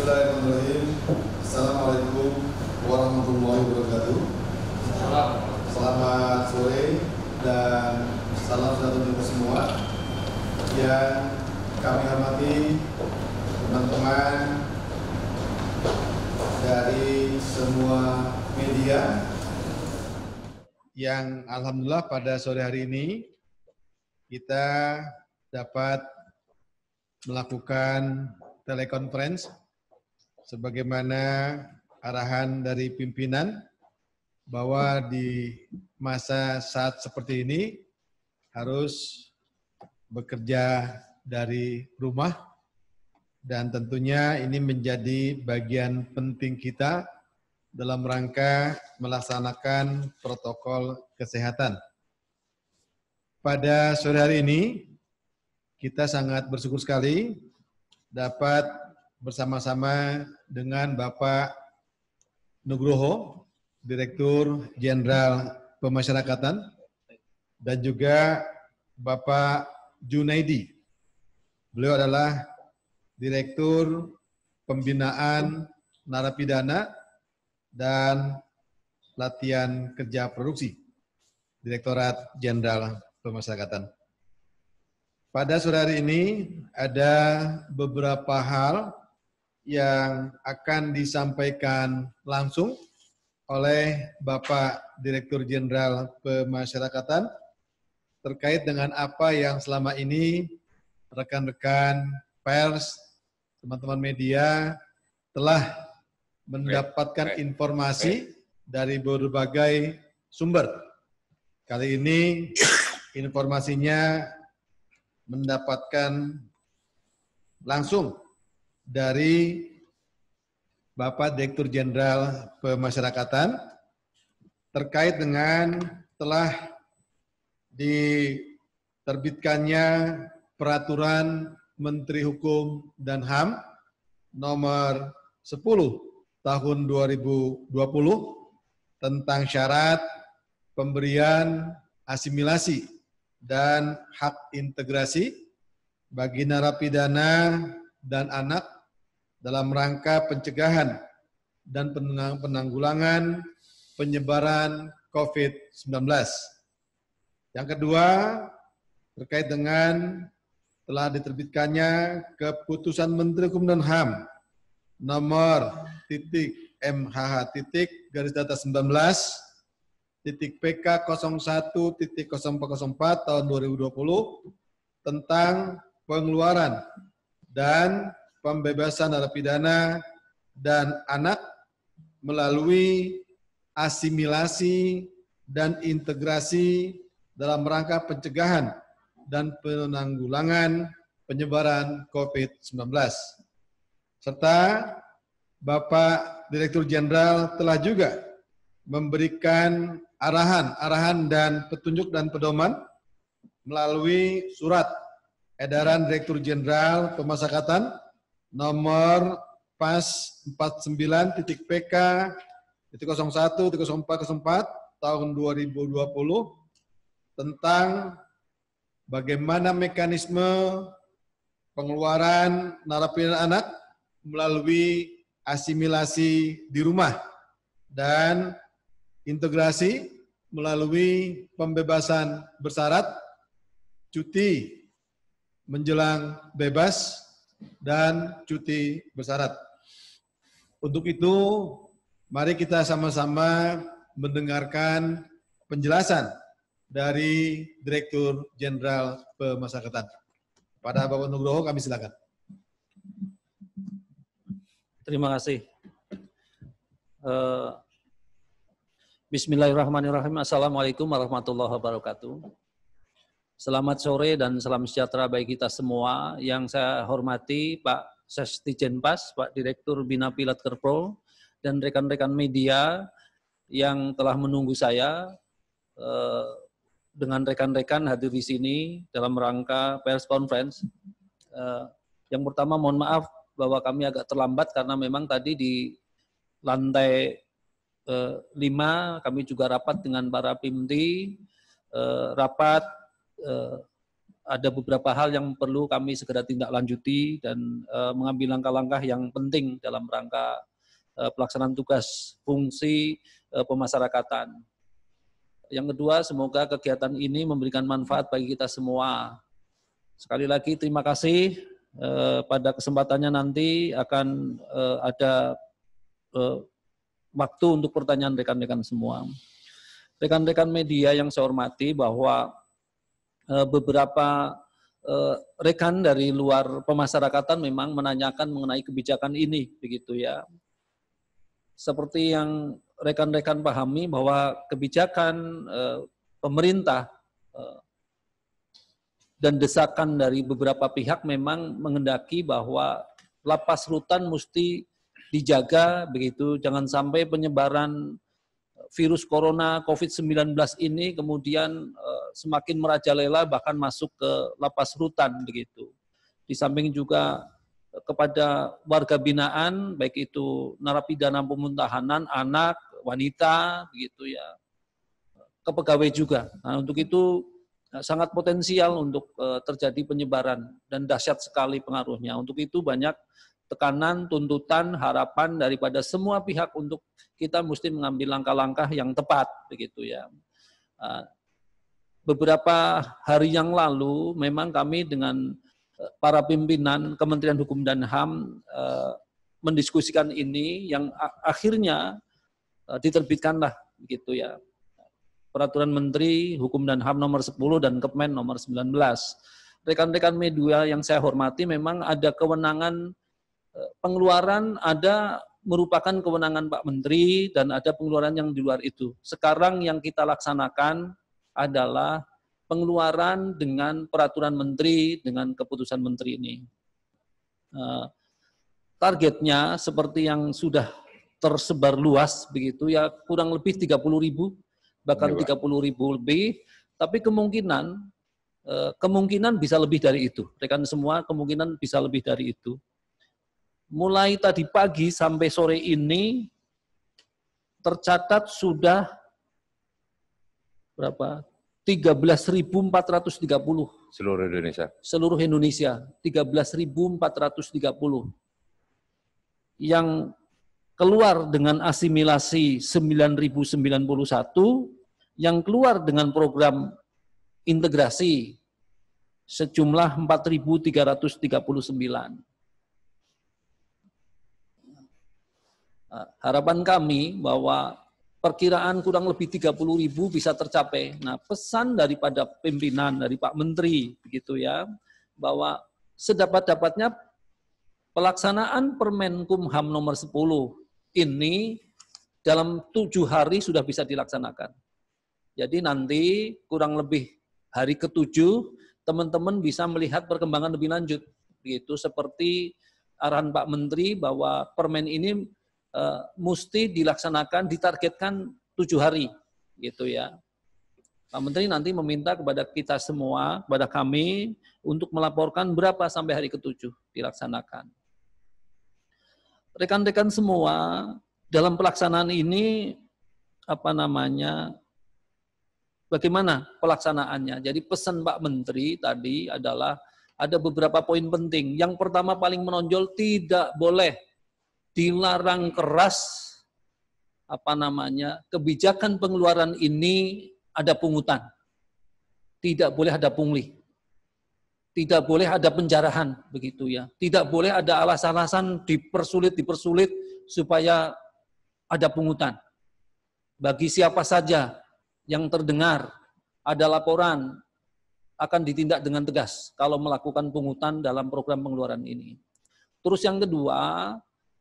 Bismillahirrahmanirrahim. Assalamualaikum warahmatullahi wabarakatuh. Selamat sore dan salam sejahtera untuk semua yang kami hormati teman-teman dari semua media yang alhamdulillah pada sore hari ini kita dapat melakukan telekonferensi sebagaimana arahan dari pimpinan bahwa di masa saat seperti ini harus bekerja dari rumah dan tentunya ini menjadi bagian penting kita dalam rangka melaksanakan protokol kesehatan. Pada sore hari ini kita sangat bersyukur sekali dapat bersama-sama dengan Bapak Nugroho, Direktur Jenderal Pemasyarakatan, dan juga Bapak Junaidi. Beliau adalah Direktur Pembinaan Narapidana dan Latihan Kerja Produksi, Direktorat Jenderal Pemasyarakatan. Pada sore hari ini ada beberapa hal yang akan disampaikan langsung oleh Bapak Direktur Jenderal Pemasyarakatan terkait dengan apa yang selama ini rekan-rekan pers, teman-teman media telah mendapatkan informasi dari berbagai sumber. Kali ini informasinya mendapatkan langsung dari Bapak Direktur Jenderal Pemasyarakatan terkait dengan telah diterbitkannya Peraturan Menteri Hukum dan HAM nomor 10 tahun 2020 tentang syarat pemberian asimilasi dan hak integrasi bagi narapidana dan anak dalam rangka pencegahan dan penanggulangan penyebaran COVID-19. Yang kedua, terkait dengan telah diterbitkannya Keputusan Menteri Hukum dan HAM nomor MH-MH-19.PK01.04 tahun 2020 tentang pengeluaran dan pembebasan narapidana dan anak melalui asimilasi dan integrasi dalam rangka pencegahan dan penanggulangan penyebaran COVID-19. Serta Bapak Direktur Jenderal telah juga memberikan arahan dan petunjuk dan pedoman melalui surat edaran Direktur Jenderal Pemasyarakatan nomor PAS 49.PK.01.0404 tahun 2020 tentang bagaimana mekanisme pengeluaran narapidana anak melalui asimilasi di rumah dan integrasi melalui pembebasan bersyarat, cuti menjelang bebas, dan cuti bersyarat. Untuk itu, mari kita sama-sama mendengarkan penjelasan dari Direktur Jenderal Pemasyarakatan. Pada Bapak Nugroho, kami silakan. Terima kasih. Bismillahirrahmanirrahim. Assalamualaikum warahmatullahi wabarakatuh. Selamat sore dan salam sejahtera bagi kita semua. Yang saya hormati Pak Sesdijenpas, Pak Direktur Bina Pilat Kerpro, dan rekan-rekan media yang telah menunggu saya dengan rekan-rekan hadir di sini dalam rangka pers conference. Yang pertama mohon maaf bahwa kami agak terlambat karena memang tadi di lantai 5 kami juga rapat dengan para PIMDI, rapat ada beberapa hal yang perlu kami segera tindak lanjuti dan mengambil langkah-langkah yang penting dalam rangka pelaksanaan tugas fungsi pemasyarakatan. Yang kedua, semoga kegiatan ini memberikan manfaat bagi kita semua. Sekali lagi terima kasih. Pada kesempatannya nanti akan ada waktu untuk pertanyaan rekan-rekan semua. Rekan-rekan media yang saya hormati, bahwa beberapa rekan dari luar pemasyarakatan memang menanyakan mengenai kebijakan ini, begitu ya. Seperti yang rekan-rekan pahami bahwa kebijakan pemerintah dan desakan dari beberapa pihak memang menghendaki bahwa lapas rutan mesti dijaga, begitu, jangan sampai penyebaran virus corona COVID-19 ini kemudian semakin merajalela bahkan masuk ke lapas rutan, begitu. Di samping juga kepada warga binaan, baik itu narapidana pemuntahanan, anak, wanita, begitu ya, ke pegawai juga. Nah, untuk itu sangat potensial untuk terjadi penyebaran dan dahsyat sekali pengaruhnya. Untuk itu banyak tekanan, tuntutan, harapan daripada semua pihak untuk kita mesti mengambil langkah-langkah yang tepat, begitu ya. Beberapa hari yang lalu memang kami dengan para pimpinan Kementerian Hukum dan HAM mendiskusikan ini, yang akhirnya diterbitkanlah, begitu ya, Peraturan Menteri Hukum dan HAM nomor 10 dan Kepmen nomor 19. Rekan-rekan media yang saya hormati, memang ada kewenangan pengeluaran, ada merupakan kewenangan Pak Menteri dan ada pengeluaran yang di luar itu. Sekarang yang kita laksanakan adalah pengeluaran dengan peraturan menteri, dengan keputusan menteri ini. Targetnya seperti yang sudah tersebar luas, begitu ya, kurang lebih 30.000, bahkan 30.000 lebih, tapi kemungkinan bisa lebih dari itu. Rekan semua, kemungkinan bisa lebih dari itu. Mulai tadi pagi sampai sore ini tercatat sudah berapa? 13.430 seluruh Indonesia. Seluruh Indonesia 13.430 yang keluar dengan asimilasi 9.091, yang keluar dengan program integrasi sejumlah 4.339. Harapan kami bahwa perkiraan kurang lebih 30.000 bisa tercapai. Nah, pesan daripada pimpinan, dari Pak Menteri, begitu ya, bahwa sedapat-dapatnya pelaksanaan Permenkumham nomor 10 ini dalam 7 hari sudah bisa dilaksanakan. Jadi nanti kurang lebih hari ke-7, teman-teman bisa melihat perkembangan lebih lanjut. Begitu seperti arahan Pak Menteri bahwa permen ini mesti dilaksanakan, ditargetkan 7 hari, gitu ya. Pak Menteri nanti meminta kepada kita semua, kepada kami, untuk melaporkan berapa sampai hari ke-7 dilaksanakan. Rekan-rekan semua, dalam pelaksanaan ini, bagaimana pelaksanaannya? Jadi pesan Pak Menteri tadi adalah ada beberapa poin penting. Yang pertama paling menonjol, tidak boleh dilarang keras kebijakan pengeluaran ini ada pungutan. Tidak boleh ada pungli. Tidak boleh ada penjarahan, begitu ya. Tidak boleh ada alasan-alasan dipersulit supaya ada pungutan. Bagi siapa saja yang terdengar ada laporan, akan ditindak dengan tegas kalau melakukan pungutan dalam program pengeluaran ini. Terus yang kedua,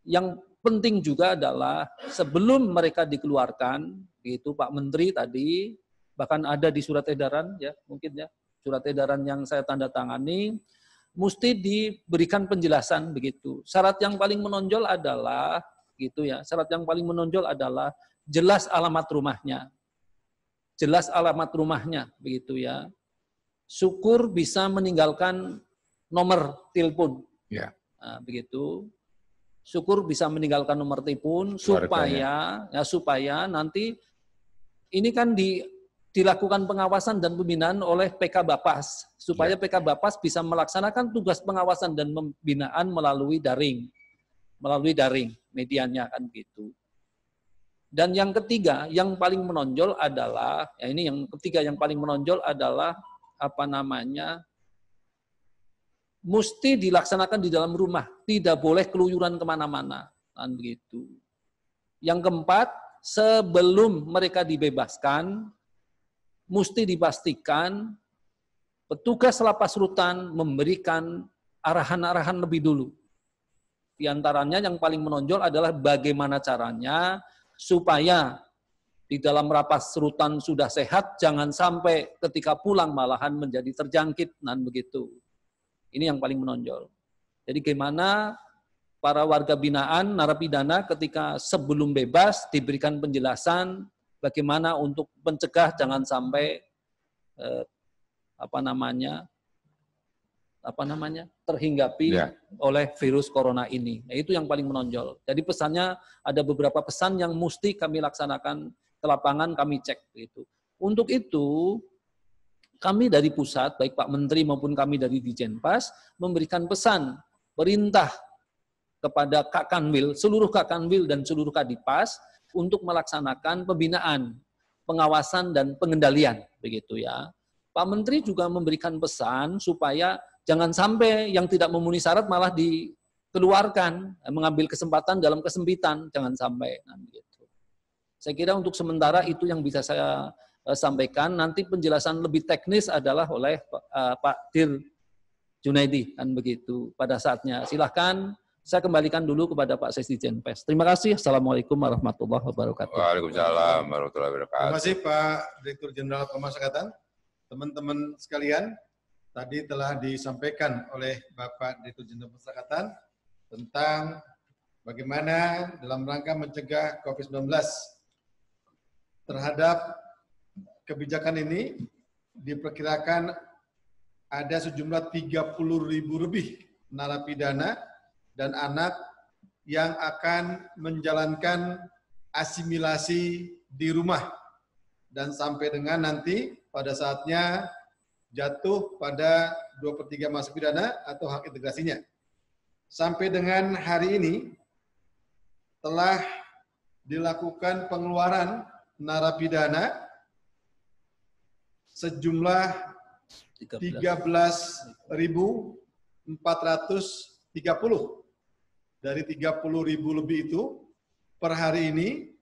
yang penting juga adalah sebelum mereka dikeluarkan, itu Pak Menteri tadi, bahkan ada di surat edaran, ya mungkin ya, surat edaran yang saya tanda tangani, mesti diberikan penjelasan begitu. Syarat yang paling menonjol adalah, gitu ya, syarat yang paling menonjol adalah jelas alamat rumahnya. Jelas alamat rumahnya, begitu ya. Syukur bisa meninggalkan nomor telepon. Ya. Nah, begitu. Syukur bisa meninggalkan nomor telepon supaya nanti ini kan dilakukan pengawasan dan pembinaan oleh PK Bapas, supaya PK Bapas bisa melaksanakan tugas pengawasan dan pembinaan melalui daring medianya kan gitu. Dan yang ketiga, yang paling menonjol adalah, yang paling menonjol adalah mesti dilaksanakan di dalam rumah, tidak boleh keluyuran kemana-mana, kan gitu. Yang keempat, sebelum mereka dibebaskan, mesti dipastikan petugas lapas rutan memberikan arahan-arahan lebih dulu. Di antaranya yang paling menonjol adalah bagaimana caranya supaya di dalam lapas rutan sudah sehat, jangan sampai ketika pulang malahan menjadi terjangkit, dan begitu. Ini yang paling menonjol. Jadi gimana para warga binaan, narapidana ketika sebelum bebas diberikan penjelasan bagaimana untuk mencegah jangan sampai terhinggapi oleh virus corona ini. Nah, itu yang paling menonjol. Jadi pesannya ada beberapa pesan yang mesti kami laksanakan ke lapangan, kami cek gitu. Untuk itu kami dari pusat, baik Pak Menteri maupun kami dari Dijenpas memberikan pesan perintah kepada Kak Kanwil, seluruh Kak Kanwil dan seluruh Kadipas untuk melaksanakan pembinaan, pengawasan dan pengendalian, begitu ya. Pak Menteri juga memberikan pesan supaya jangan sampai yang tidak memenuhi syarat malah dikeluarkan, mengambil kesempatan dalam kesempitan, jangan sampai. Nah, begitu. Saya kira untuk sementara itu yang bisa saya sampaikan. Nanti penjelasan lebih teknis adalah oleh Pak Dir Junaidi, kan begitu. Pada saatnya, silahkan. Saya kembalikan dulu kepada Pak Sesdijenpes. Terima kasih. Assalamualaikum warahmatullahi wabarakatuh. Waalaikumsalam warahmatullahi wabarakatuh. Terima kasih Pak Direktur Jenderal Pemasyarakatan. Teman-teman sekalian, tadi telah disampaikan oleh Bapak Direktur Jenderal Pemasyarakatan tentang bagaimana dalam rangka mencegah COVID-19 terhadap kebijakan ini diperkirakan ada sejumlah 30.000 lebih narapidana dan anak yang akan menjalankan asimilasi di rumah dan sampai dengan nanti pada saatnya jatuh pada 2/3 masa pidana atau hak integrasinya. Sampai dengan hari ini telah dilakukan pengeluaran narapidana sejumlah 13.430. Dari 30.000 lebih itu per hari ini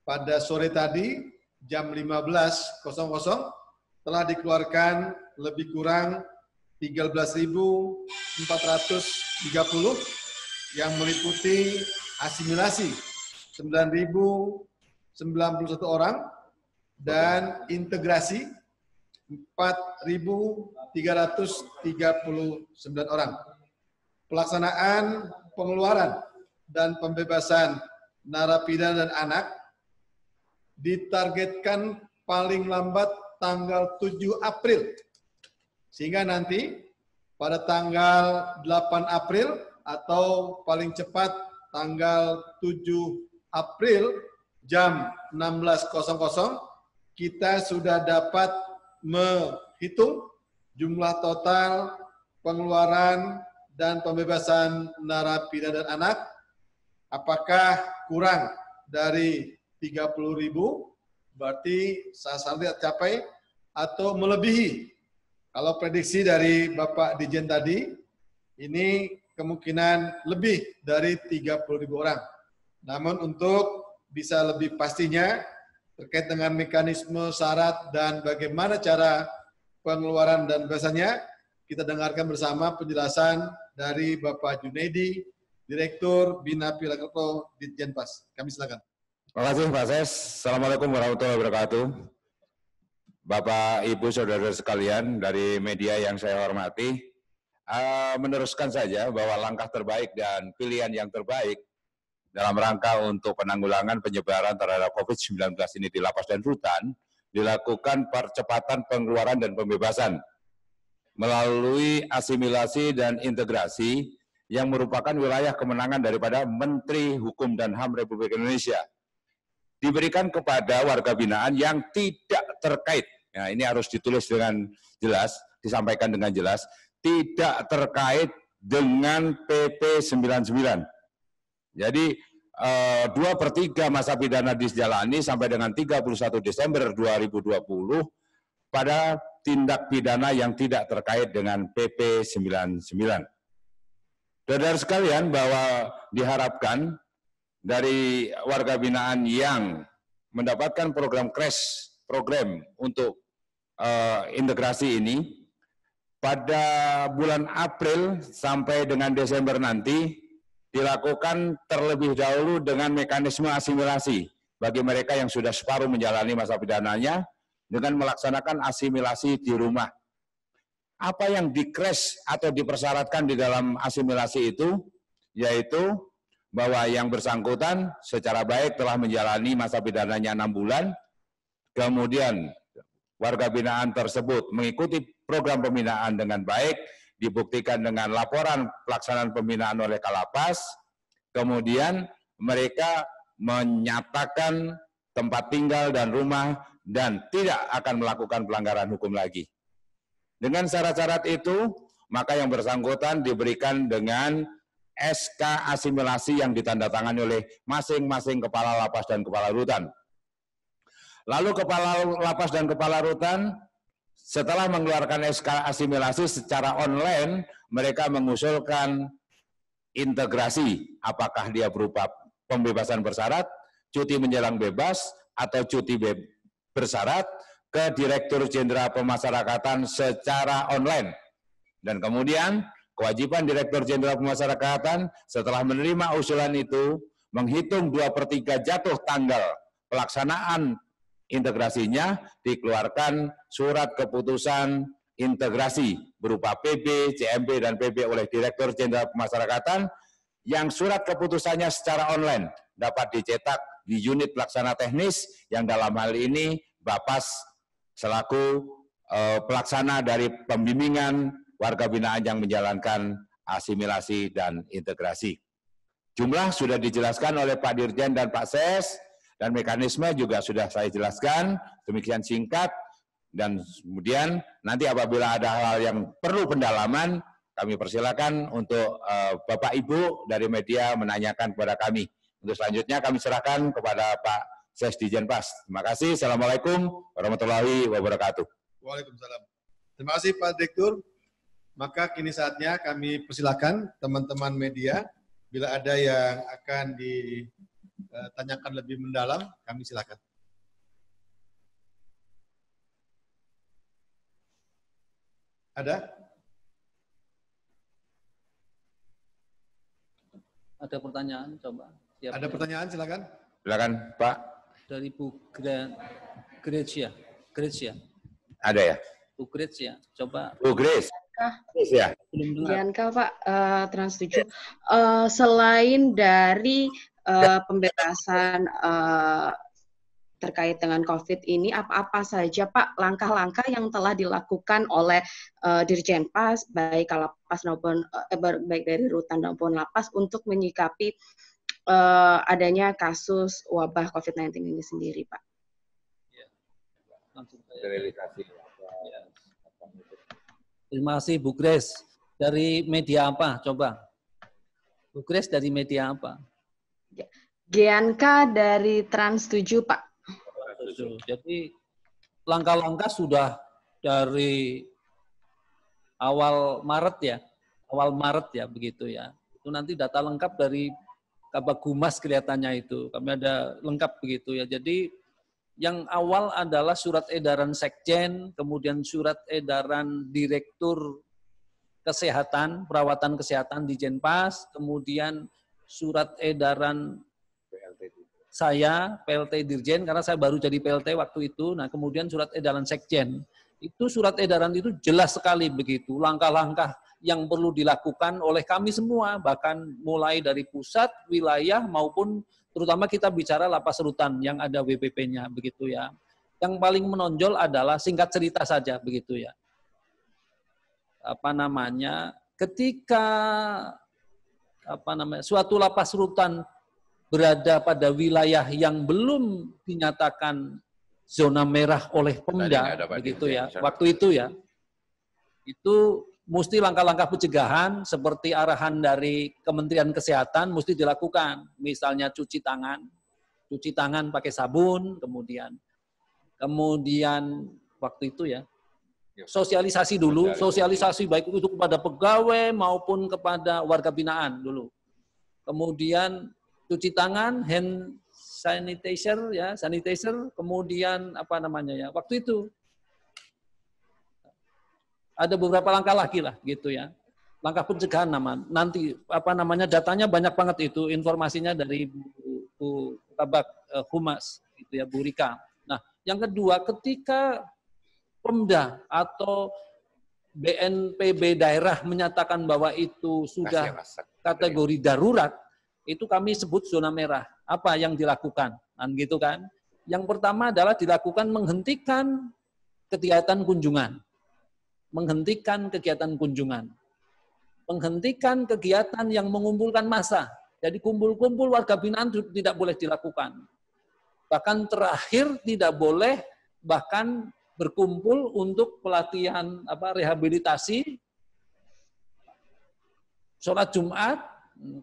pada sore tadi jam 15.00 telah dikeluarkan lebih kurang 13.430 yang meliputi asimilasi 9.091 orang dan integrasi 4.339 orang. Pelaksanaan pengeluaran dan pembebasan narapidana dan anak ditargetkan paling lambat tanggal 7 April. Sehingga nanti pada tanggal 8 April atau paling cepat tanggal 7 April jam 16.00 kita sudah dapat menghitung jumlah total pengeluaran dan pembebasan narapidana dan anak, apakah kurang dari 30.000, berarti sasaran tercapai, atau melebihi. Kalau prediksi dari Bapak Dijen tadi, ini kemungkinan lebih dari 30.000 orang. Namun untuk bisa lebih pastinya, terkait dengan mekanisme syarat dan bagaimana cara pengeluaran dan pembebasannya, kita dengarkan bersama penjelasan dari Bapak Junaidi, Direktur Bina Pilakerto Ditjenpas. Kami silakan. Terima kasih Pak Ses. Assalamualaikum warahmatullahi wabarakatuh. Bapak, Ibu, Saudara sekalian dari media yang saya hormati, meneruskan saja bahwa langkah terbaik dan pilihan yang terbaik dalam rangka untuk penanggulangan penyebaran terhadap COVID-19 ini di lapas dan rutan, dilakukan percepatan pengeluaran dan pembebasan melalui asimilasi dan integrasi yang merupakan wilayah kemenangan daripada Menteri Hukum dan HAM Republik Indonesia. Diberikan kepada warga binaan yang tidak terkait. Nah, ini harus ditulis dengan jelas, disampaikan dengan jelas, tidak terkait dengan PP 99. Jadi 2/3 masa pidana dijalani sampai dengan 31 Desember 2020 pada tindak pidana yang tidak terkait dengan PP 99. Saudara sekalian, bahwa diharapkan dari warga binaan yang mendapatkan program crash, program untuk integrasi ini, pada bulan April sampai dengan Desember nanti dilakukan terlebih dahulu dengan mekanisme asimilasi bagi mereka yang sudah separuh menjalani masa pidananya dengan melaksanakan asimilasi di rumah. Apa yang di-crash atau dipersyaratkan di dalam asimilasi itu, yaitu bahwa yang bersangkutan secara baik telah menjalani masa pidananya 6 bulan, kemudian warga binaan tersebut mengikuti program pembinaan dengan baik, dibuktikan dengan laporan pelaksanaan pembinaan oleh Kalapas, kemudian mereka menyatakan tempat tinggal dan rumah dan tidak akan melakukan pelanggaran hukum lagi. Dengan syarat-syarat itu, maka yang bersangkutan diberikan dengan SK asimilasi yang ditandatangani oleh masing-masing kepala lapas dan kepala rutan. Lalu kepala lapas dan kepala rutan setelah mengeluarkan SK asimilasi secara online, mereka mengusulkan integrasi, apakah dia berupa pembebasan bersyarat, cuti menjelang bebas, atau cuti bersyarat, ke Direktur Jenderal Pemasyarakatan secara online. Dan kemudian kewajiban Direktur Jenderal Pemasyarakatan setelah menerima usulan itu menghitung 2/3 jatuh tanggal pelaksanaan integrasinya, dikeluarkan surat keputusan integrasi berupa PB, CMB, dan PB oleh Direktur Jenderal Pemasyarakatan yang surat keputusannya secara online dapat dicetak di unit pelaksana teknis yang dalam hal ini Bapas selaku pelaksana dari pembimbingan warga binaan yang menjalankan asimilasi dan integrasi. Jumlah sudah dijelaskan oleh Pak Dirjen dan Pak Ses, dan mekanisme juga sudah saya jelaskan, demikian singkat, dan kemudian nanti apabila ada hal yang perlu pendalaman, kami persilakan untuk Bapak Ibu dari media menanyakan kepada kami. Untuk selanjutnya kami serahkan kepada Pak Sesdijen Pas. Terima kasih. Assalamualaikum warahmatullahi wabarakatuh. Waalaikumsalam. Terima kasih Pak Direktur. Maka kini saatnya kami persilakan teman-teman media, bila ada yang akan ditanyakan lebih mendalam, kami silakan. Ada? Ada pertanyaan, coba. Siap. Ada pertanyaan, silakan. Silakan, Pak. Dari Bu Gracia. Gracia. Ada ya? Bu Gracia, coba. Bu Grace. Grace ya? Belum dengar. Gianka Pak, Trans 7. Selain dari pembebasan terkait dengan COVID ini, apa-apa saja Pak langkah-langkah yang telah dilakukan oleh Dirjen Pas, baik Kalapas maupun baik dari Rutan maupun Lapas untuk menyikapi adanya kasus wabah COVID-19 ini sendiri, Pak? Ya. Langsung ya. Terima kasih Bu Grace. Dari media apa? Coba. Bu Grace dari media apa? Gianka dari Trans 7, Pak. Jadi langkah-langkah sudah dari awal Maret ya begitu ya. Itu nanti data lengkap dari Kabag Humas kelihatannya itu. Kami ada lengkap begitu ya. Jadi yang awal adalah surat edaran Sekjen, kemudian surat edaran Direktur Kesehatan, Perawatan Kesehatan di Jenpas, kemudian surat edaran saya, PLT Dirjen, karena saya baru jadi PLT waktu itu, nah kemudian surat edaran Sekjen. Itu surat edaran itu jelas sekali begitu, langkah-langkah yang perlu dilakukan oleh kami semua, bahkan mulai dari pusat, wilayah, maupun terutama kita bicara lapas rutan yang ada WPP-nya, begitu ya. Yang paling menonjol adalah singkat cerita saja, begitu ya. Ketika suatu lapas rutan berada pada wilayah yang belum dinyatakan zona merah oleh Pemda, begitu ya. Waktu itu ya, itu mesti langkah-langkah pencegahan seperti arahan dari Kementerian Kesehatan mesti dilakukan. Misalnya cuci tangan pakai sabun, kemudian waktu itu ya, sosialisasi dulu, sosialisasi baik itu kepada pegawai maupun kepada warga binaan dulu. Kemudian cuci tangan, hand sanitizer ya, kemudian apa namanya ya, waktu itu ada beberapa langkah lagi lah gitu ya. Langkah pencegahan nanti apa namanya datanya banyak banget itu, informasinya dari Bu Kabak Humas gitu ya, Bu Rika. Nah, yang kedua, ketika Pemda atau BNPB daerah menyatakan bahwa itu sudah kategori darurat, itu kami sebut zona merah. Apa yang dilakukan? Kan gitu kan? Yang pertama adalah dilakukan menghentikan kegiatan kunjungan. Menghentikan kegiatan yang mengumpulkan massa. Jadi kumpul-kumpul warga binaan tidak boleh dilakukan. Bahkan terakhir tidak boleh bahkan berkumpul untuk pelatihan rehabilitasi sholat Jumat.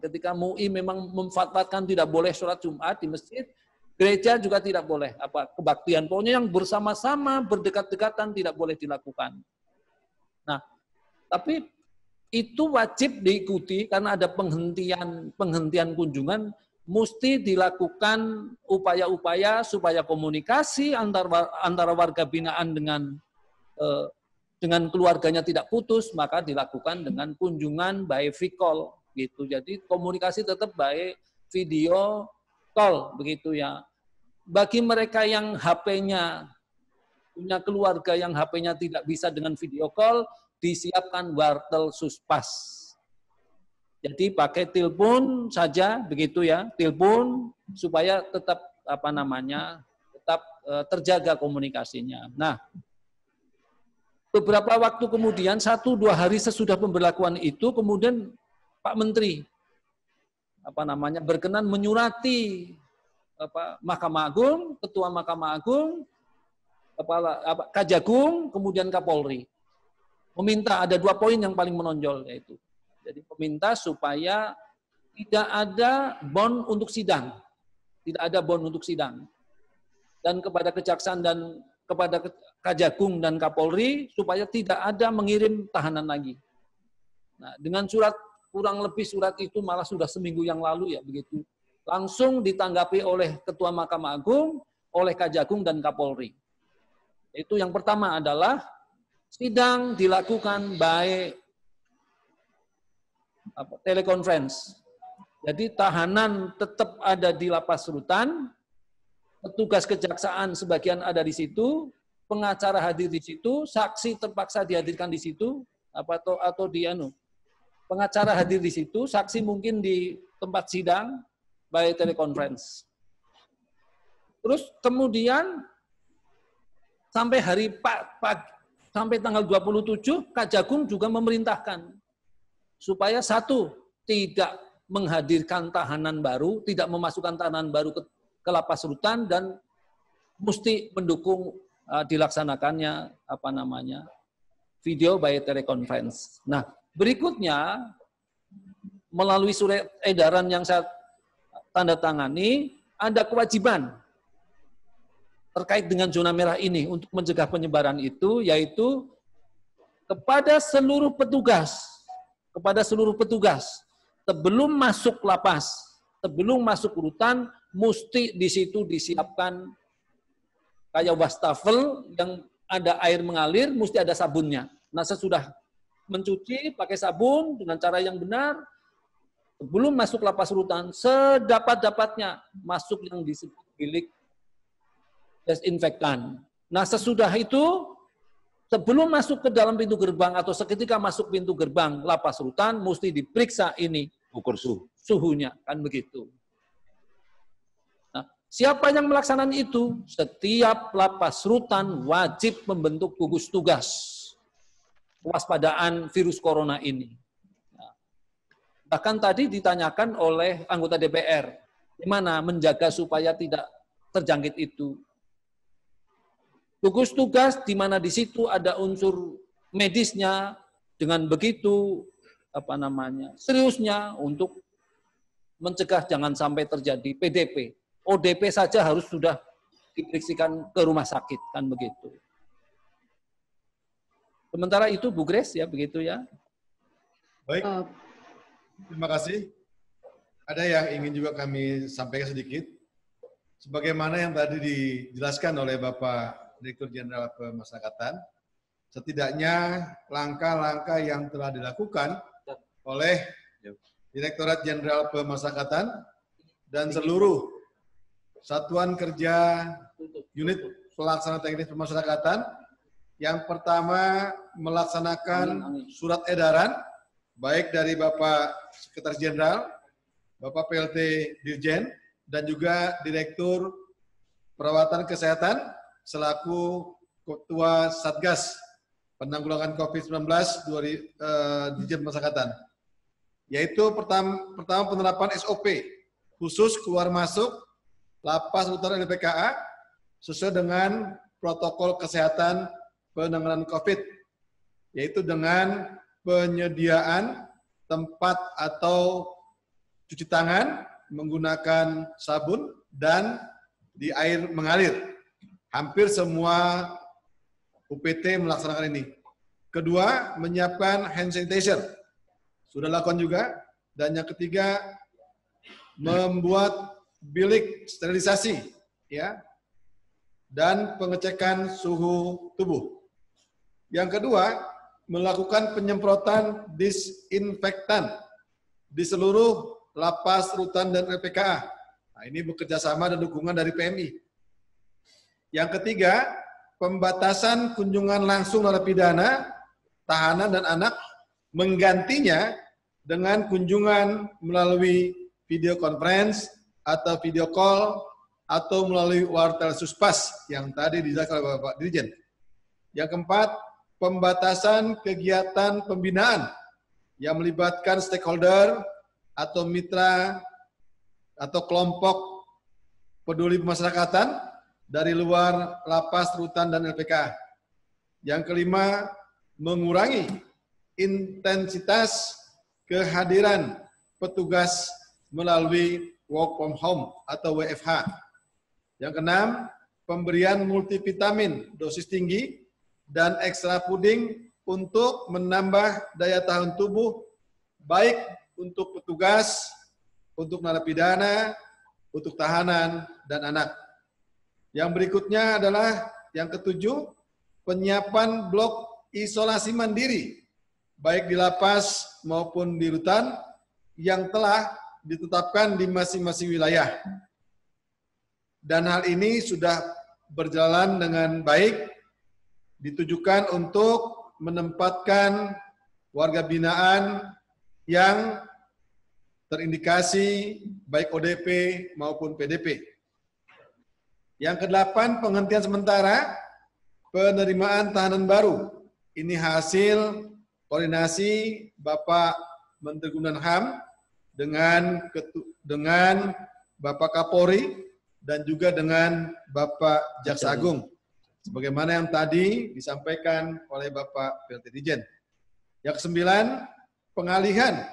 Ketika MUI memang memfatwakan tidak boleh sholat Jumat di masjid, gereja juga tidak boleh kebaktian. Pokoknya yang bersama-sama berdekat-dekatan tidak boleh dilakukan. Nah, tapi itu wajib diikuti karena ada penghentian kunjungan, mesti dilakukan upaya-upaya supaya komunikasi antara warga binaan dengan keluarganya tidak putus, maka dilakukan dengan kunjungan by call gitu. Jadi komunikasi tetap by video call begitu ya. Bagi mereka yang HP-nya punya keluarga yang HP-nya tidak bisa dengan video call, disiapkan wartel suspas. Jadi pakai telepon saja begitu ya, telepon supaya tetap tetap terjaga komunikasinya. Nah, beberapa waktu kemudian 1-2 hari sesudah pemberlakuan itu, kemudian Pak Menteri berkenan menyurati Mahkamah Agung, Ketua Mahkamah Agung, Kajagung, kemudian Kapolri. Meminta ada 2 poin yang paling menonjol yaitu. Jadi meminta supaya tidak ada bond untuk sidang. Tidak ada bond untuk sidang. Dan kepada Kejaksaan dan kepada Kajagung dan Kapolri supaya tidak ada mengirim tahanan lagi. Nah, dengan kurang lebih surat itu malah sudah seminggu yang lalu ya begitu. Langsung ditanggapi oleh Ketua Mahkamah Agung, oleh Kajagung dan Kapolri. Itu yang pertama adalah sidang dilakukan by telekonferensi. Jadi tahanan tetap ada di lapas rutan, petugas kejaksaan sebagian ada di situ, pengacara hadir di situ, saksi terpaksa dihadirkan di situ, pengacara hadir di situ, saksi mungkin di tempat sidang by telekonferensi. Terus kemudian sampai sampai tanggal 27, Kajagung juga memerintahkan supaya tidak menghadirkan tahanan baru, tidak memasukkan tahanan baru ke lapas rutan dan mesti mendukung dilaksanakannya video by teleconference. Nah, berikutnya melalui surat edaran yang saya tanda tangani ada kewajiban terkait dengan zona merah ini untuk mencegah penyebaran itu, yaitu kepada seluruh petugas sebelum masuk lapas, sebelum masuk rutan, mesti di situ disiapkan kayak wastafel yang ada air mengalir, mesti ada sabunnya. Nah, sesudah mencuci pakai sabun dengan cara yang benar, sebelum masuk lapas rutan, sedapat-dapatnya masuk yang disebut bilik desinfektan. Nah, sesudah itu sebelum masuk ke dalam pintu gerbang atau seketika masuk pintu gerbang lapas rutan, mesti diperiksa ini, ukur suhunya, kan begitu. Nah, siapa yang melaksanakan itu? Setiap lapas rutan wajib membentuk gugus tugas kewaspadaan virus corona ini. Nah, bahkan tadi ditanyakan oleh anggota DPR, gimana menjaga supaya tidak terjangkit itu. Gugus tugas di mana di situ ada unsur medisnya, dengan begitu seriusnya untuk mencegah jangan sampai terjadi PDP. ODP saja harus sudah diperiksakan ke rumah sakit, kan begitu. Sementara itu Bu Grace ya, begitu ya. Baik, terima kasih. Ada yang ingin juga kami sampaikan sedikit. Sebagaimana yang tadi dijelaskan oleh Bapak Direktur Jenderal Pemasyarakatan, setidaknya langkah-langkah yang telah dilakukan oleh Direktorat Jenderal Pemasyarakatan dan seluruh satuan kerja unit pelaksana teknis pemasyarakatan. Yang pertama, melaksanakan surat edaran baik dari Bapak Sekretaris Jenderal, Bapak PLT Dirjen, dan juga Direktur Perawatan Kesehatan selaku Ketua Satgas Penanggulangan COVID-19 Dirjen Pemasyarakatan. Yaitu pertama penerapan SOP khusus keluar masuk lapas rutan LPKA sesuai dengan protokol kesehatan penanganan COVID, yaitu dengan penyediaan tempat atau cuci tangan menggunakan sabun dan di air mengalir. Hampir semua UPT melaksanakan ini. Kedua, menyiapkan hand sanitizer. Sudah lakukan juga. Dan yang ketiga, membuat bilik sterilisasi, ya, dan pengecekan suhu tubuh. Yang kedua, melakukan penyemprotan disinfektan di seluruh lapas, rutan, dan LPKA. Nah, ini bekerja sama dan dukungan dari PMI. Yang ketiga, pembatasan kunjungan langsung narapidana, tahanan, dan anak, menggantinya dengan kunjungan melalui video conference atau video call atau melalui wartel suspas yang tadi dijelaskan oleh Bapak Dirjen. Yang keempat, pembatasan kegiatan pembinaan yang melibatkan stakeholder atau mitra atau kelompok peduli pemasyarakatan dari luar lapas, rutan, dan LPKA. Yang kelima, mengurangi intensitas kehadiran petugas melalui work from home atau WFH. Yang keenam, pemberian multivitamin dosis tinggi dan ekstra puding untuk menambah daya tahan tubuh, baik untuk petugas, untuk narapidana, untuk tahanan, dan anak. Yang berikutnya adalah yang ketujuh, penyiapan blok isolasi mandiri, baik di lapas maupun di rutan, yang telah ditetapkan di masing-masing wilayah. Dan hal ini sudah berjalan dengan baik, ditujukan untuk menempatkan warga binaan yang terindikasi baik ODP maupun PDP. Yang kedelapan, penghentian sementara penerimaan tahanan baru. Ini hasil koordinasi Bapak Menteri Hukum dan HAM dengan Bapak Kapolri dan juga dengan Bapak Jaksa Agung. Sebagaimana yang tadi disampaikan oleh Bapak PLT Dirjen. Yang kesembilan, pengalihan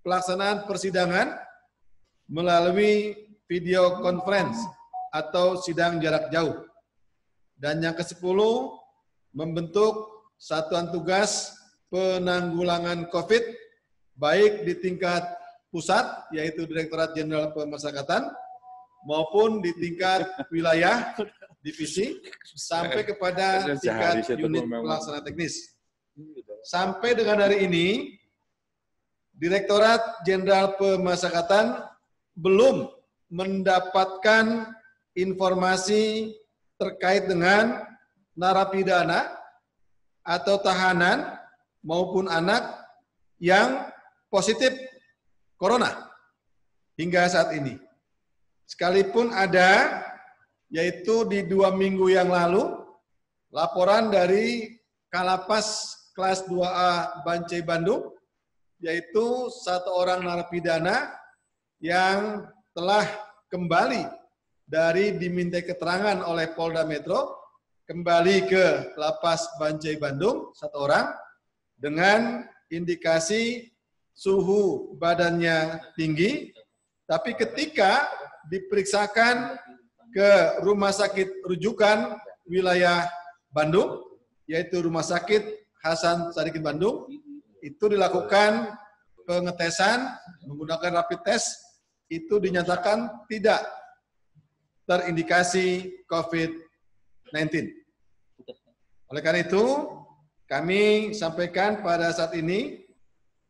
pelaksanaan persidangan melalui video conference atau sidang jarak jauh. Dan yang ke-10, membentuk satuan tugas penanggulangan COVID, baik di tingkat pusat, yaitu Direktorat Jenderal Pemasyarakatan, maupun di tingkat wilayah, divisi, sampai kepada tingkat unit pelaksana teknis. Sampai dengan hari ini, Direktorat Jenderal Pemasyarakatan belum mendapatkan informasi terkait dengan narapidana atau tahanan maupun anak yang positif corona hingga saat ini. Sekalipun ada, yaitu di 2 minggu yang lalu, laporan dari Kalapas kelas 2A Bancai Bandung, yaitu 1 orang narapidana yang telah kembali dari dimintai keterangan oleh Polda Metro kembali ke Lapas Bancai Bandung 1 orang dengan indikasi suhu badannya tinggi, tapi ketika diperiksakan ke rumah sakit rujukan wilayah Bandung, yaitu Rumah Sakit Hasan Sadikin Bandung, itu dilakukan pengetesan menggunakan rapid test, itu dinyatakan tidak terindikasi COVID-19. Oleh karena itu, kami sampaikan pada saat ini,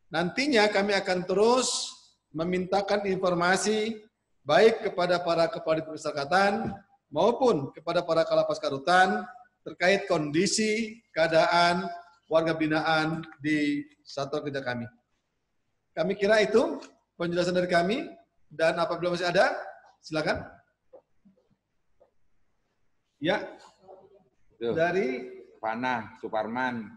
nantinya kami akan terus memintakan informasi baik kepada para kepala pemasyarakatan maupun kepada para kalapas Karutan terkait kondisi keadaan warga binaan di satuan kerja kami. Kami kira itu penjelasan dari kami, dan apabila masih ada, silakan. Ya, dari Fana, Suparman.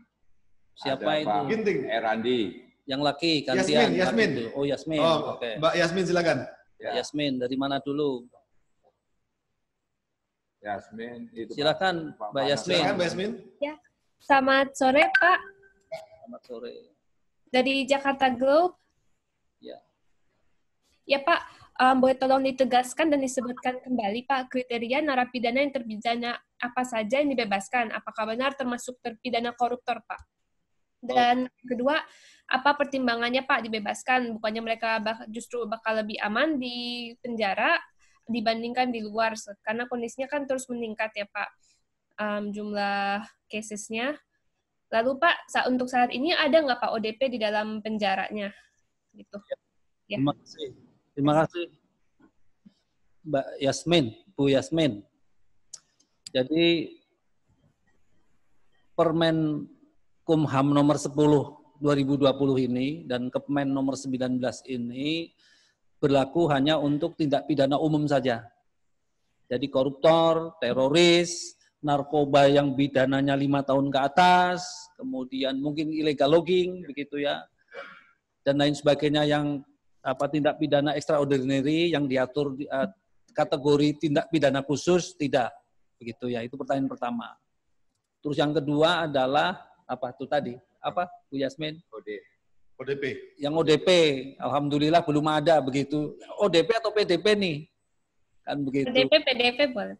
Siapa itu? Ginting. Erandi. Yang laki, gantian. Yasmin. Oh, Yasmin. Oh, Oke. Mbak Yasmin silakan. Ya. Yasmin, dari mana dulu? Yasmin. Itu Silakan, Pak Mbak Fana. Yasmin. Silakan Mbak Yasmin. Ya, selamat sore Pak. Selamat sore. Dari Jakarta Globe. Ya. Ya Pak, boleh tolong ditegaskan dan disebutkan kembali Pak kriteria narapidana yang terpidana apa saja yang dibebaskan? Apakah benar termasuk terpidana koruptor Pak? Dan kedua, apa pertimbangannya Pak dibebaskan? Bukannya mereka justru bakal lebih aman di penjara dibandingkan di luar, karena kondisinya kan terus meningkat ya Pak, jumlah cases-nya. Lalu Pak, untuk saat ini ada nggak Pak ODP di dalam penjaranya? Gitu. Ya. Terima kasih. Terima kasih, Mbak Yasmin, Bu Yasmin. Jadi Permen Kumham nomor 10 2020 ini dan Kepmen nomor 19 ini berlaku hanya untuk tindak pidana umum saja. Jadi koruptor, teroris, narkoba yang pidananya 5 tahun ke atas, kemudian mungkin illegal logging, begitu ya, dan lain sebagainya yang tindak pidana extraordinary yang diatur kategori tindak pidana khusus tidak, begitu ya. Itu pertanyaan pertama. Terus yang kedua adalah apa itu tadi? Apa Bu Yasmin? ODP. Yang ODP, alhamdulillah belum ada begitu. ODP atau PDP nih? Kan begitu. PDP boleh.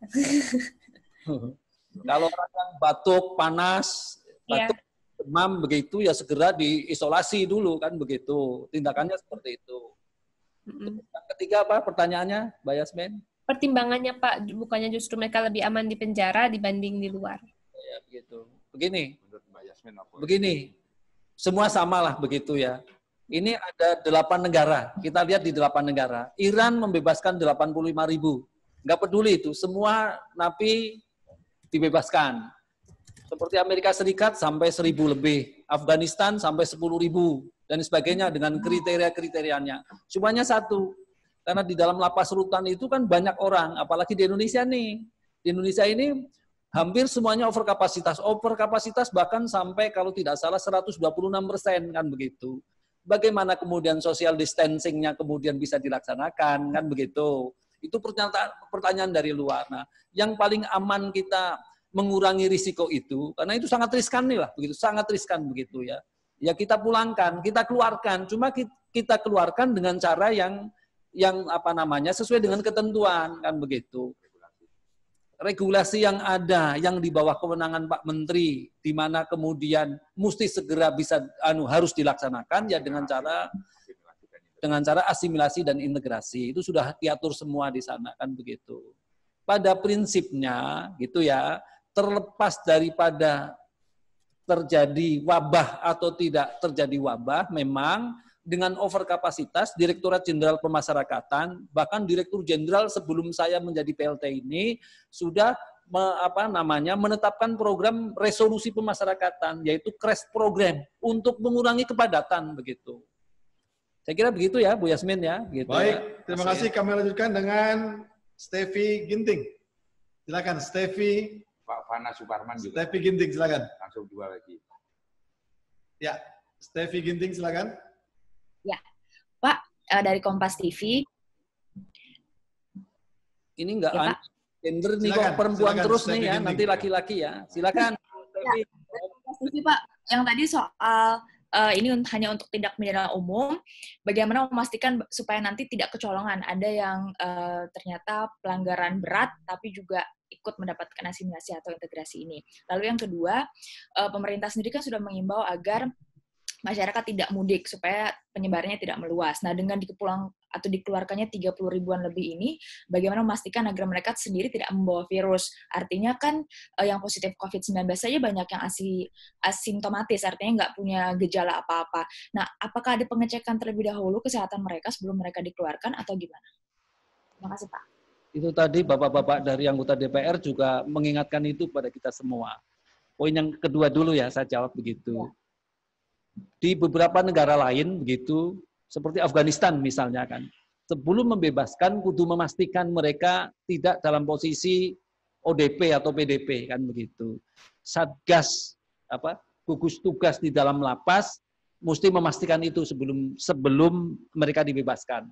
Kalau orang yang batuk, panas, batuk, demam begitu ya segera diisolasi dulu kan begitu. Tindakannya seperti itu. Yang ketiga apa pertanyaannya, Mbak Yasmin? Pertimbangannya Pak, bukannya justru mereka lebih aman di penjara dibanding di luar? Ya begitu. Begini, semua samalah begitu ya. Ini ada 8 negara. Kita lihat di 8 negara. Iran membebaskan 85.000. Nggak peduli itu. Semua napi dibebaskan. Seperti Amerika Serikat sampai 1.000 lebih. Afghanistan sampai 10.000. Dan sebagainya dengan kriteria-kriterianya. Semuanya satu. Karena di dalam lapas rutan itu kan banyak orang. Apalagi di Indonesia nih. Di Indonesia ini hampir semuanya overkapasitas. Overkapasitas bahkan sampai kalau tidak salah 126% kan begitu. Bagaimana kemudian social distancing-nya kemudian bisa dilaksanakan kan begitu. Itu pertanyaan dari luar. Nah, yang paling aman kita mengurangi risiko itu karena itu sangat riskan nih lah begitu, sangat riskan begitu ya. Ya kita pulangkan, kita keluarkan. Cuma kita keluarkan dengan cara yang sesuai dengan ketentuan kan begitu. Regulasi yang ada, yang di bawah kewenangan Pak Menteri, di mana kemudian mesti segera bisa harus dilaksanakan ya dengan cara asimilasi dan integrasi. Itu sudah diatur semua di sana kan begitu. Pada prinsipnya gitu ya, terlepas daripada terjadi wabah atau tidak terjadi wabah, memang dengan overkapasitas, Direktorat Jenderal Pemasyarakatan, bahkan Direktur Jenderal sebelum saya menjadi PLT ini sudah menetapkan program resolusi pemasyarakatan, yaitu CREST program untuk mengurangi kepadatan begitu. Saya kira begitu ya, Bu Yasmin ya. Gitu baik, ya. Terima kasih. Kami lanjutkan dengan Stevi Ginting. Silakan, Stevi. Pak Fana Suparman juga. Stevi Ginting, silakan. Langsung 2 lagi. Ya, Stevi Ginting, silakan. Ya, Pak, dari Kompas TV. Ini enggak Ya, Pak. Gender nih Silakan, kok perempuan silakan, terus Steffi nih ya, Ginting. nanti laki-laki ya. Silakan. Ya, setuju Pak. Yang tadi soal ini hanya untuk tindak pidana umum, bagaimana memastikan supaya nanti tidak kecolongan. Ada yang ternyata pelanggaran berat, tapi juga ikut mendapatkan asimilasi atau integrasi ini. Lalu yang kedua, pemerintah sendiri kan sudah mengimbau agar masyarakat tidak mudik supaya penyebarannya tidak meluas. Nah, dengan dikeluarkannya 30 ribuan lebih ini, bagaimana memastikan agar mereka sendiri tidak membawa virus? Artinya kan yang positif COVID-19 saja banyak yang asimptomatis, artinya nggak punya gejala apa-apa. Nah, apakah ada pengecekan terlebih dahulu kesehatan mereka sebelum mereka dikeluarkan atau gimana? Terima kasih, Pak. Itu tadi Bapak-Bapak dari anggota DPR juga mengingatkan itu kepada kita semua. Poin yang kedua dulu ya, saya jawab begitu. Di beberapa negara lain begitu, seperti Afghanistan misalnya kan, sebelum membebaskan kudu memastikan mereka tidak dalam posisi ODP atau PDP kan begitu. Satgas gugus tugas di dalam lapas mesti memastikan itu sebelum mereka dibebaskan.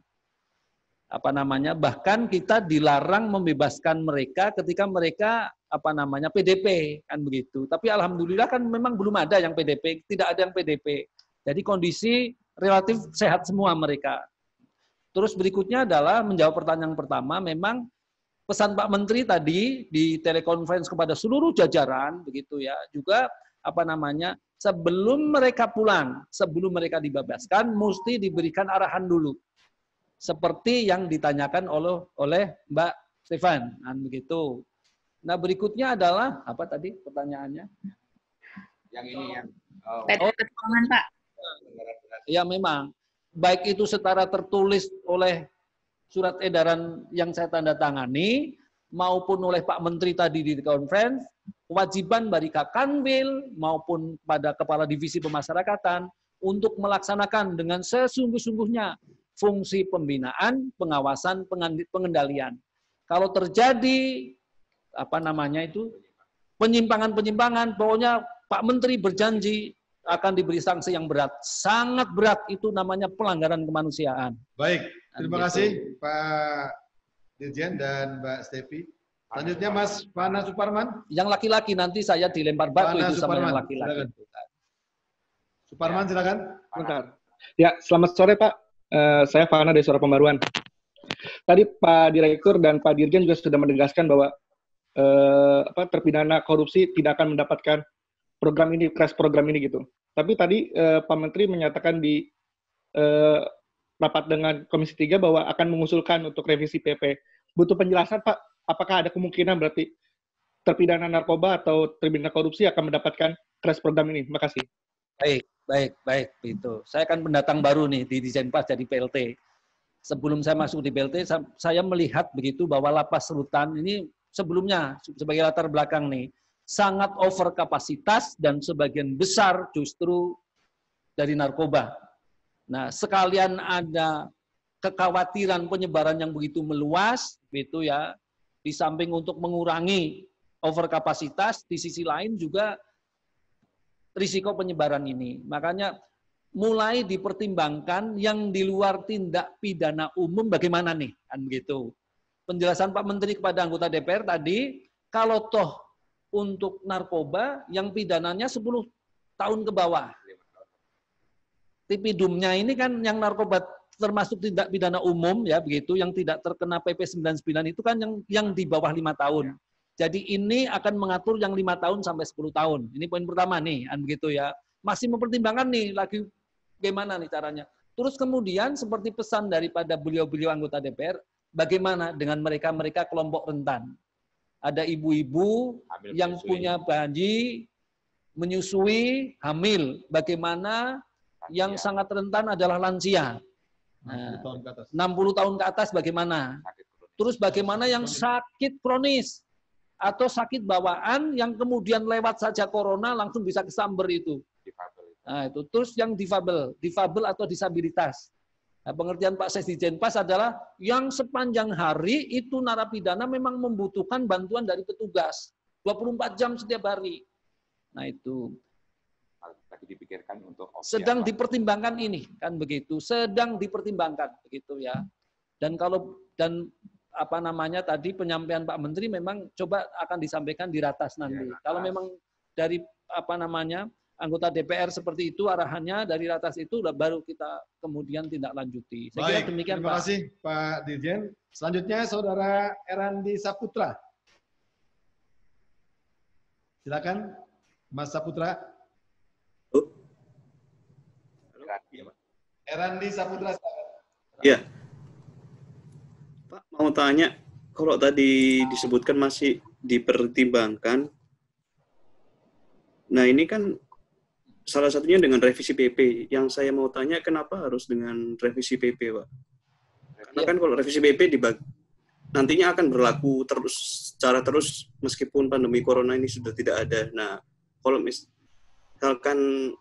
Bahkan kita dilarang membebaskan mereka ketika mereka PDP kan begitu. Tapi alhamdulillah kan memang belum ada yang PDP, tidak ada yang PDP. Jadi kondisi relatif sehat semua mereka. Terus berikutnya adalah menjawab pertanyaan pertama, memang pesan Pak Menteri tadi di telekonferensi kepada seluruh jajaran begitu ya, juga sebelum mereka pulang, sebelum mereka dibebaskan mesti diberikan arahan dulu. Seperti yang ditanyakan oleh Mbak Stefan, kan begitu. Nah, berikutnya adalah apa tadi pertanyaannya? Yang ini yang Keterangan, Pak. Ya memang, baik itu secara tertulis oleh surat edaran yang saya tanda tangani, maupun oleh Pak Menteri tadi di konferensi, kewajiban bagi Kanwil maupun pada Kepala Divisi Pemasyarakatan untuk melaksanakan dengan sesungguh-sungguhnya fungsi pembinaan, pengawasan, pengendalian. Kalau terjadi penyimpangan-penyimpangan, pokoknya Pak Menteri berjanji akan diberi sanksi yang berat. Sangat berat, itu namanya pelanggaran kemanusiaan. Baik, terima kasih Pak Dirjen dan Mbak Steffi. Selanjutnya Mas Fana Suparman. Yang laki-laki nanti saya dilempar batu itu sama yang laki-laki. Suparman silakan. Bentar. Ya, selamat sore Pak. Saya Fana dari Suara Pembaruan. Tadi Pak Direktur dan Pak Dirjen juga sudah menegaskan bahwa terpidana korupsi tidak akan mendapatkan program ini, crash program ini gitu. Tapi tadi Pak Menteri menyatakan di rapat dengan Komisi 3 bahwa akan mengusulkan untuk revisi PP. Butuh penjelasan Pak, apakah ada kemungkinan berarti terpidana narkoba atau terpidana korupsi akan mendapatkan crash program ini? Terima kasih. Baik, itu. Saya kan pendatang baru nih di Dijenpas jadi PLT. Sebelum saya masuk di PLT, saya melihat begitu bahwa lapas rutan ini sebelumnya sebagai latar belakang nih sangat over kapasitas dan sebagian besar justru dari narkoba. Nah, sekalian ada kekhawatiran penyebaran yang begitu meluas, gitu ya. Di samping untuk mengurangi over kapasitas, di sisi lain juga risiko penyebaran ini. Makanya mulai dipertimbangkan yang di luar tindak pidana umum bagaimana nih, kan begitu. Penjelasan Pak Menteri kepada anggota DPR tadi, kalau toh untuk narkoba yang pidananya 10 tahun ke bawah. Tipidumnya ini kan yang narkoba termasuk tindak pidana umum ya begitu, yang tidak terkena PP 99 itu kan yang di bawah 5 tahun. Jadi ini akan mengatur yang 5 tahun sampai 10 tahun. Ini poin pertama nih, kan begitu ya. Masih mempertimbangkan nih lagi bagaimana nih caranya. Terus kemudian seperti pesan daripada beliau-beliau anggota DPR, bagaimana dengan mereka kelompok rentan. Ada ibu-ibu yang punya bayi, menyusui, hamil. Bagaimana yang sangat rentan adalah lansia. Nah, 60 tahun ke atas bagaimana? Terus bagaimana yang sakit kronis atau sakit bawaan yang kemudian lewat saja corona langsung bisa kesamber itu. Nah, itu. Terus yang difabel atau disabilitas. Nah, pengertian Pak Sesdijenpas adalah yang sepanjang hari itu narapidana memang membutuhkan bantuan dari petugas 24 jam setiap hari. Nah, itu lagi dipikirkan untuk sedang dipertimbangkan ini, kan begitu. Sedang dipertimbangkan begitu ya. Dan apa namanya tadi penyampaian Pak Menteri memang coba akan disampaikan di ratas nanti. Kalau memang dari apa namanya anggota DPR seperti itu arahannya dari ratas itu baru kita kemudian tindak lanjuti. Saya kira demikian, terima Pak. kasih Pak Dirjen. Selanjutnya Saudara Erandi Saputra. Silakan Mas Saputra. Erandi Saputra. Iya. Pak, mau tanya, kalau tadi disebutkan masih dipertimbangkan, nah ini kan salah satunya dengan revisi PP. Yang saya mau tanya, kenapa harus dengan revisi PP, Pak? Karena kan kalau revisi PP nantinya akan berlaku terus, secara terus, meskipun pandemi corona ini sudah tidak ada. Nah, kalau misalkan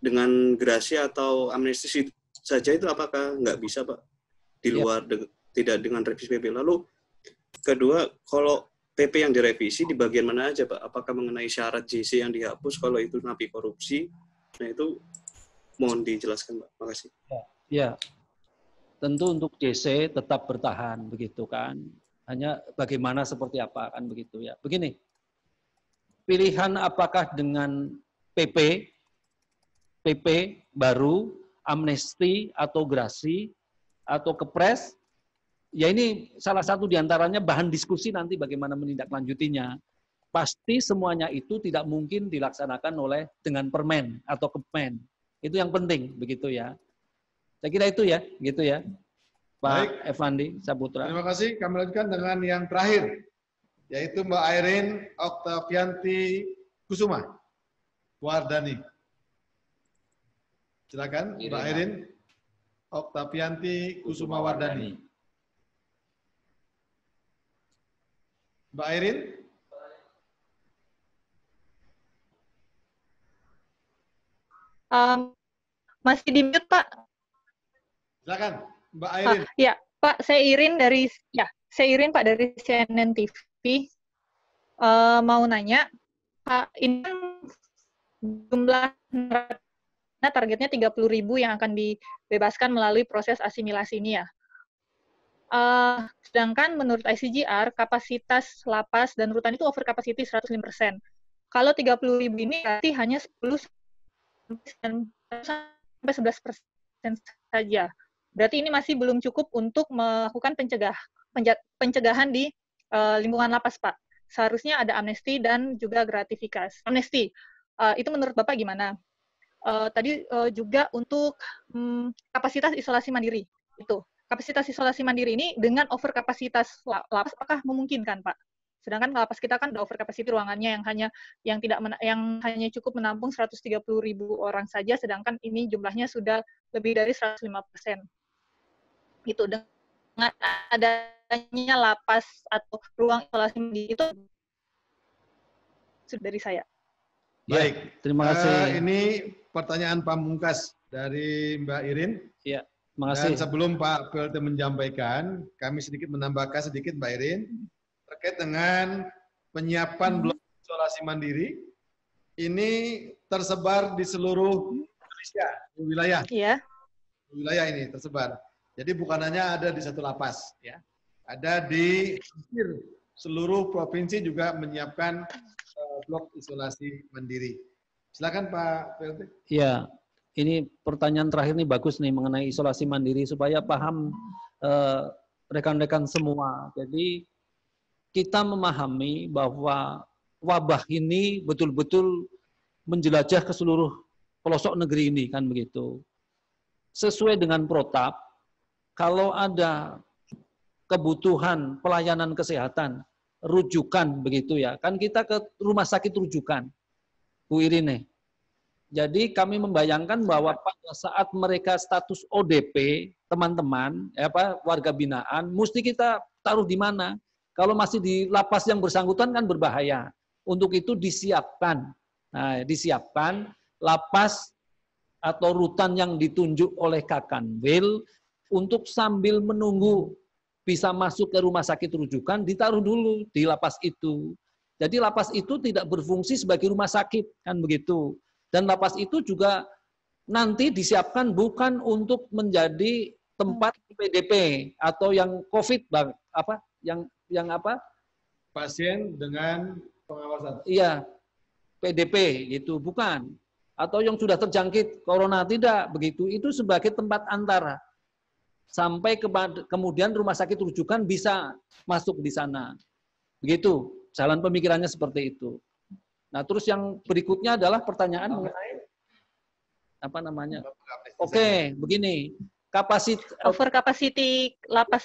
dengan gerasi atau amnesti saja itu apakah nggak bisa, Pak? Di luar, tidak dengan revisi PP. Lalu, kedua, kalau PP yang direvisi di bagian mana aja, Pak? Apakah mengenai syarat JC yang dihapus kalau itu napi korupsi? Nah, itu mohon dijelaskan, Pak. Makasih. Ya, tentu untuk JC tetap bertahan, begitu kan. Hanya bagaimana seperti apa, kan begitu ya. Begini, pilihan apakah dengan PP baru, amnesti, atau gerasi, atau kepres, ya ini salah satu diantaranya bahan diskusi nanti bagaimana menindaklanjutinya. Pasti semuanya itu tidak mungkin dilaksanakan dengan permen atau kepmen. Itu yang penting, begitu ya. Saya kira itu ya, gitu ya. Pak Evandi Saputra. Terima kasih. Kami lanjutkan dengan yang terakhir, yaitu Mbak Airin Oktavianti Kusuma Wardani. Silakan, Mbak Airin Oktavianti Kusuma Wardani. Mbak Airin? Masih di mute, Pak. Silakan, Mbak Airin. Ya, Pak, saya Irin Pak dari CNN TV. Mau nanya, Pak, ini jumlah targetnya 30.000 yang akan dibebaskan melalui proses asimilasi ini ya. Sedangkan menurut ICGR, kapasitas lapas dan rutan itu over capacity 105%. Kalau 30.000 ini berarti hanya 10-11% saja. Berarti ini masih belum cukup untuk melakukan pencegahan di lingkungan lapas, Pak. Seharusnya ada amnesti dan juga gratifikasi. Amnesti, itu menurut Bapak gimana? Tadi juga untuk kapasitas isolasi mandiri, itu. Kapasitas isolasi mandiri ini dengan over kapasitas lapas apakah memungkinkan, Pak? Sedangkan lapas kita kan udah over capacity ruangannya yang hanya cukup menampung 130.000 orang saja, sedangkan ini jumlahnya sudah lebih dari 105%. Itu dengan adanya lapas atau ruang isolasi mandiri itu sudah dari saya. Baik, terima kasih. Ini pertanyaan pamungkas dari Mbak Irin. Ya. Makasih. Dan sebelum Pak PLT menyampaikan, kami sedikit menambahkan sedikit Mbak Irin, terkait dengan penyiapan blok isolasi mandiri, ini tersebar di seluruh Indonesia, di wilayah. Iya. Di wilayah ini tersebar. Jadi bukan hanya ada di satu lapas, ya. Ada di seluruh provinsi juga menyiapkan blok isolasi mandiri. Silakan Pak PLT. Iya. Ini pertanyaan terakhir nih bagus nih mengenai isolasi mandiri supaya paham rekan-rekan semua. Jadi kita memahami bahwa wabah ini betul-betul menjelajah ke seluruh pelosok negeri ini kan begitu. Sesuai dengan protap, kalau ada kebutuhan pelayanan kesehatan, rujukan begitu ya, kan kita ke rumah sakit rujukan, Bu Irine. Jadi kami membayangkan bahwa pada saat mereka status ODP, teman-teman, warga binaan, mesti kita taruh di mana? Kalau masih di lapas yang bersangkutan kan berbahaya. Untuk itu disiapkan. Nah, disiapkan lapas atau rutan yang ditunjuk oleh Kakanwil untuk sambil menunggu bisa masuk ke rumah sakit rujukan, ditaruh dulu di lapas itu. Jadi lapas itu tidak berfungsi sebagai rumah sakit, kan begitu. Dan lapas itu juga nanti disiapkan bukan untuk menjadi tempat PDP atau yang COVID, Bang, apa? Yang apa? Pasien dengan pengawasan. Iya, PDP gitu, bukan. Atau yang sudah terjangkit corona, tidak begitu. Itu sebagai tempat antara. Sampai kemudian rumah sakit rujukan bisa masuk di sana. Begitu, jalan pemikirannya seperti itu. Nah, terus yang berikutnya adalah pertanyaan mengenai apa namanya? Oke, begini. Over capacity lapas.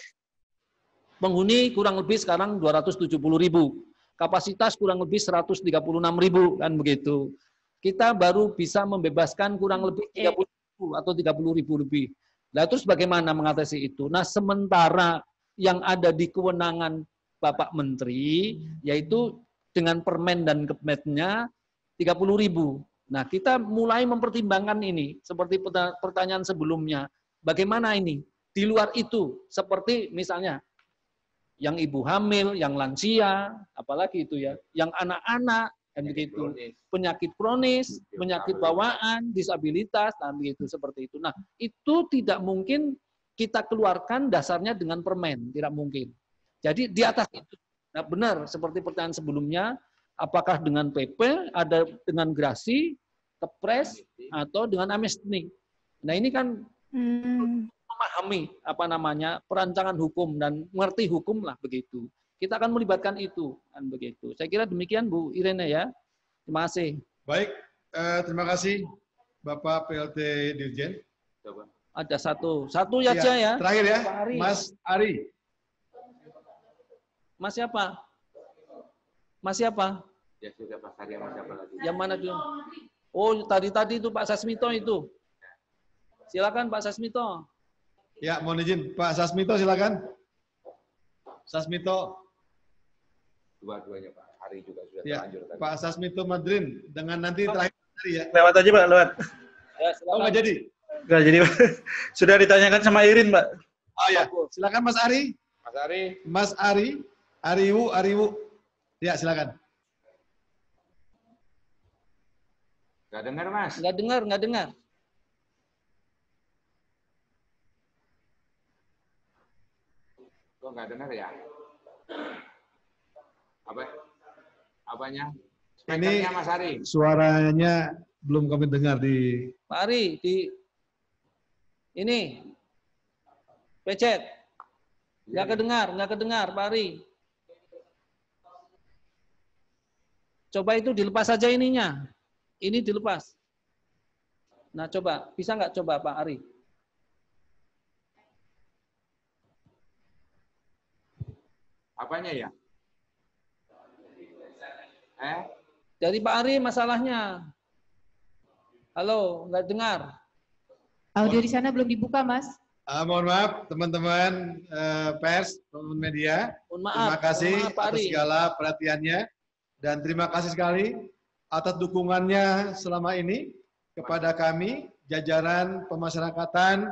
Penghuni kurang lebih sekarang 270.000. Kapasitas kurang lebih 136.000, kan begitu. Kita baru bisa membebaskan kurang lebih 30.000 atau 30.000 lebih. Nah, terus bagaimana mengatasi itu? Nah, sementara yang ada di kewenangan Bapak Menteri, yaitu dengan Permen dan Kepmennya 30.000. Nah, kita mulai mempertimbangkan ini, seperti pertanyaan sebelumnya. Bagaimana ini? Di luar itu, seperti misalnya, yang ibu hamil, yang lansia, apalagi itu ya, yang anak-anak, dan begitu, penyakit kronis, penyakit bawaan, disabilitas, dan begitu, seperti itu. Nah, itu tidak mungkin kita keluarkan dasarnya dengan permen, tidak mungkin. Jadi di atas itu, nah benar, seperti pertanyaan sebelumnya, apakah dengan PP, ada dengan grasi, kepres, atau dengan amnesti. Nah, ini kan memahami apa namanya perancangan hukum dan mengerti hukum lah begitu. Kita akan melibatkan itu kan begitu. Saya kira demikian Bu Irene ya. Terima kasih. Baik, terima kasih Bapak PLT Dirjen. Ada satu aja ya. Terakhir ya, Ari. Mas Ari. Mas siapa? Mas siapa? Ya sudah Pak Ari, Mas siapa lagi? Yang mana dulu? Oh, tadi itu Pak Sasmito itu. Silakan Pak Sasmito. Ya, mohon izin Pak Sasmito silakan. Sasmito. Dua-duanya Pak. Hari juga sudah Ya, terlanjur tadi. Pak Sasmito Madrin dengan nanti terakhir hari ya. Lewat aja Pak, lewat. Ya, Oh, nggak jadi? Nggak jadi Pak. Sudah ditanyakan sama Irin Pak. Oh ya, silakan Mas Ari. Mas Ari. Mas Ari. Ariwu. Ya, silakan. Nggak dengar Mas? Nggak dengar. Kok nggak dengar ya? Apanya? Ini Speakernya Mas Ari. suaranya belum kami dengar di Pak Ari di ini pecet. Nggak kedengar Pak Ari. Coba itu dilepas saja ininya. Ini dilepas. Nah, coba. Bisa nggak coba Pak Ari? Apanya ya? Dari Pak Ari masalahnya. Halo, nggak dengar. Audio di sana belum dibuka, Mas. mohon maaf teman-teman pers, teman media. Terima kasih atas segala perhatiannya dan terima kasih sekali atas dukungannya selama ini kepada kami, jajaran pemasyarakatan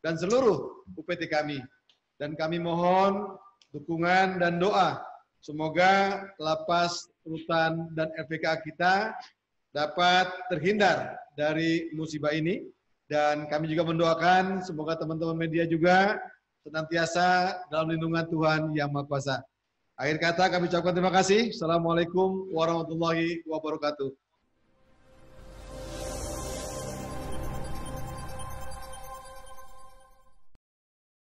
dan seluruh UPT kami. Dan kami mohon dukungan dan doa. Semoga lapas, rutan, dan LPK kita dapat terhindar dari musibah ini. Dan kami juga mendoakan semoga teman-teman media juga senantiasa dalam lindungan Tuhan Yang Maha Kuasa. Akhir kata kami ucapkan terima kasih. Assalamualaikum warahmatullahi wabarakatuh.